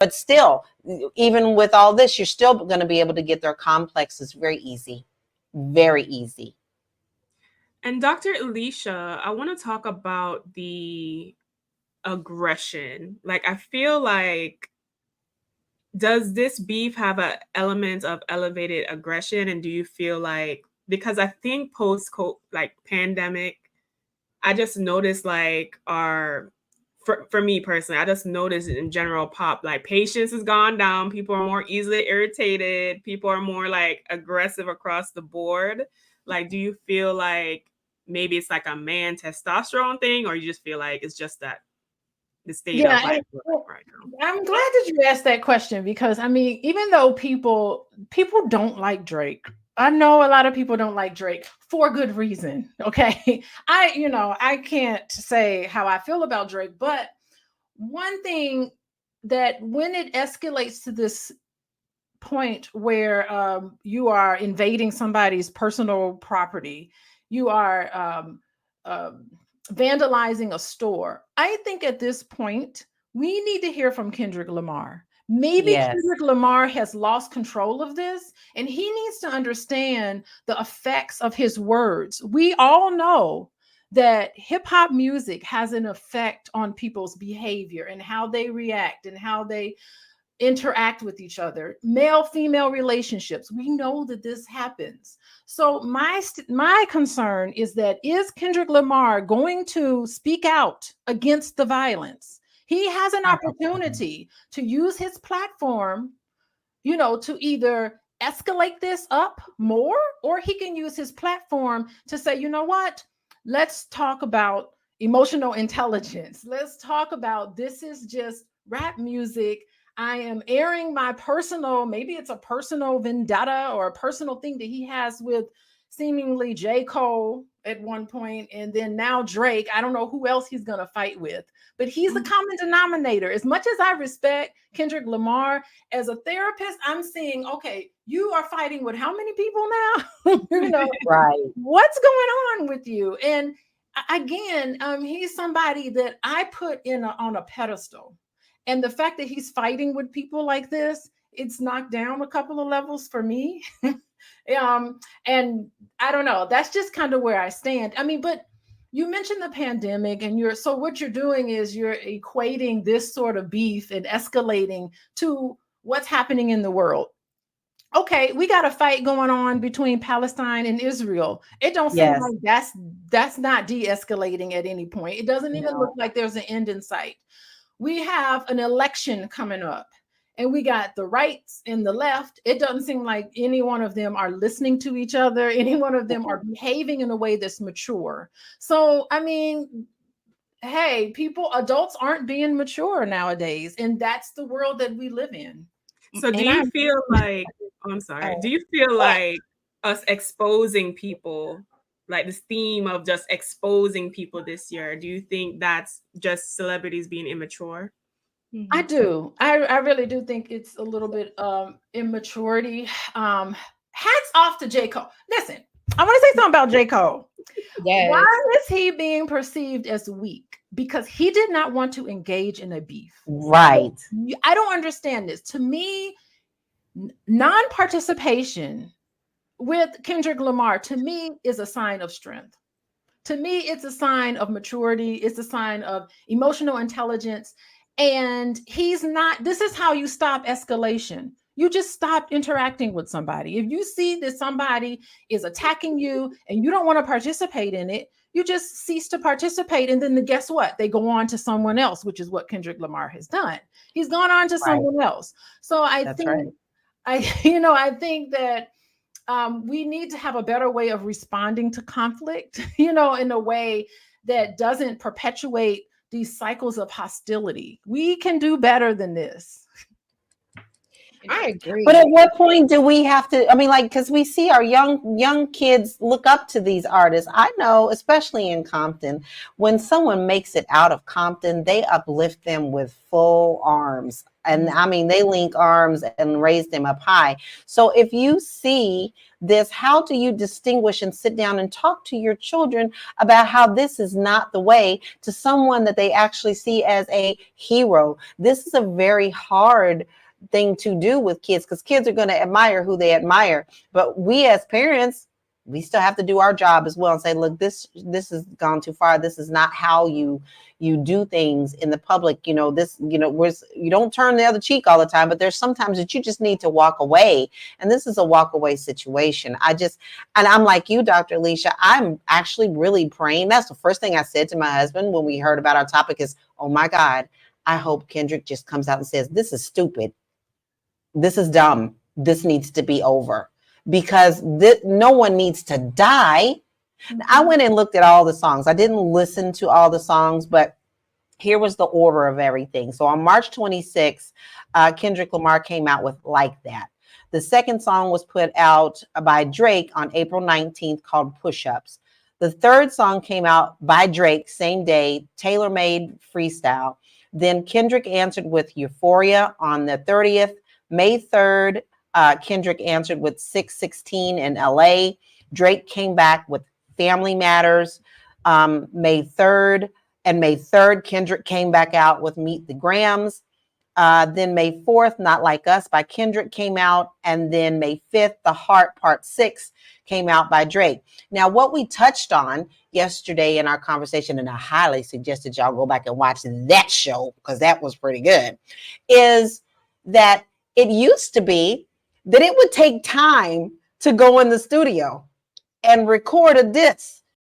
But still, even with all this, you're still going to be able to get their complexes very easy. Very easy. And Dr. Alicia, I want to talk about the aggression. Like, I feel like, does this beef have an element of elevated aggression? And do you feel like, because I think post like pandemic, I just noticed like for me personally, I just noticed in general pop, like patience has gone down. People are more easily irritated. People are more like aggressive across the board. Like, do you feel like maybe it's like a man testosterone thing, or you just feel like it's just that the state of like right now? I'm glad that you asked that question, because I mean, even though people don't like Drake, I know a lot of people don't like Drake for good reason. Okay. I can't say how I feel about Drake, but one thing, that when it escalates to this point where you are invading somebody's personal property, you are vandalizing a store, I think at this point we need to hear from Kendrick Lamar. Maybe Yes. Kendrick Lamar has lost control of this, and he needs to understand the effects of his words. We all know that hip hop music has an effect on people's behavior and how they react and how they interact with each other. Male female relationships, we know that this happens. So my concern is that, is Kendrick Lamar going to speak out against the violence? He has an opportunity to use his platform, to either escalate this up more, or he can use his platform to say, you know what, let's talk about emotional intelligence. Let's talk about, this is just rap music. I am airing my personal, maybe it's a personal vendetta or a personal thing that he has with seemingly J. Cole at one point, and then now Drake. I don't know who else he's going to fight with, but he's the common denominator. As much as I respect Kendrick Lamar, as a therapist, I'm seeing, okay, you are fighting with how many people now? Right. What's going on with you? And again, he's somebody that I put on a pedestal. And the fact that he's fighting with people like this, it's knocked down a couple of levels for me. And I don't know, that's just kind of where I stand. I mean, but you mentioned the pandemic, and what you're doing is you're equating this sort of beef and escalating to what's happening in the world. Okay, we got a fight going on between Palestine and Israel. It don't seem like that's not de-escalating at any point. It doesn't even look like there's an end in sight. We have an election coming up, and we got the rights and the left. It doesn't seem like any one of them are listening to each other. Any one of them are behaving in a way that's mature. So, I mean, hey, adults aren't being mature nowadays, and that's the world that we live in. So do you feel like, I'm sorry, do you feel like us exposing people, like this theme of just exposing people this year, do you think that's just celebrities being immature? I do. I really do think it's a little bit immaturity. Hats off to J. Cole. Listen, I want to say something about J. Cole. Yes. Why is he being perceived as weak? Because he did not want to engage in a beef. Right. I don't understand this. To me, non-participation with Kendrick Lamar, to me, is a sign of strength. To me, it's a sign of maturity. It's a sign of emotional intelligence. And this is how you stop escalation. You just stop interacting with somebody. If you see that somebody is attacking you and you don't want to participate in it, you just cease to participate. And then guess what? They go on to someone else, which is what Kendrick Lamar has done. He's gone on to someone else. So I think that we need to have a better way of responding to conflict, in a way that doesn't perpetuate these cycles of hostility. We can do better than this. I agree. But at what point do we have to, because we see our young kids look up to these artists. I know, especially in Compton, when someone makes it out of Compton, they uplift them with full arms. And I mean, they link arms and raise them up high. So if you see this, how do you distinguish and sit down and talk to your children about how this is not the way to someone that they actually see as a hero? This is a very hard thing to do with kids, because kids are going to admire who they admire. But we as parents, we still have to do our job as well and say, look, this has gone too far. This is not how you do things in the public. You know, this, you know, you don't turn the other cheek all the time, but there's sometimes that you just need to walk away. And this is a walk away situation. And I'm like you, Dr. Alicia, I'm actually really praying. That's the first thing I said to my husband when we heard about our topic is, oh my God, I hope Kendrick just comes out and says, this is stupid. This is dumb. This needs to be over, because no one needs to die. I went and looked at all the songs. I didn't listen to all the songs, but here was the order of everything. So on March 26th, Kendrick Lamar came out with Like That. The second song was put out by Drake on April 19th called Push Ups. The third song came out by Drake same day, Tailor Made Freestyle. Then Kendrick answered with Euphoria on the 30th. May 3rd, Kendrick answered with 616 in LA. Drake came back with Family Matters. May 3rd, Kendrick came back out with Meet the Grams. Then May 4th, Not Like Us by Kendrick came out. And then May 5th, The Heart Part 6 came out by Drake. Now, what we touched on yesterday in our conversation, and I highly suggested y'all go back and watch that show because that was pretty good, is that it used to be that it would take time to go in the studio and record a disc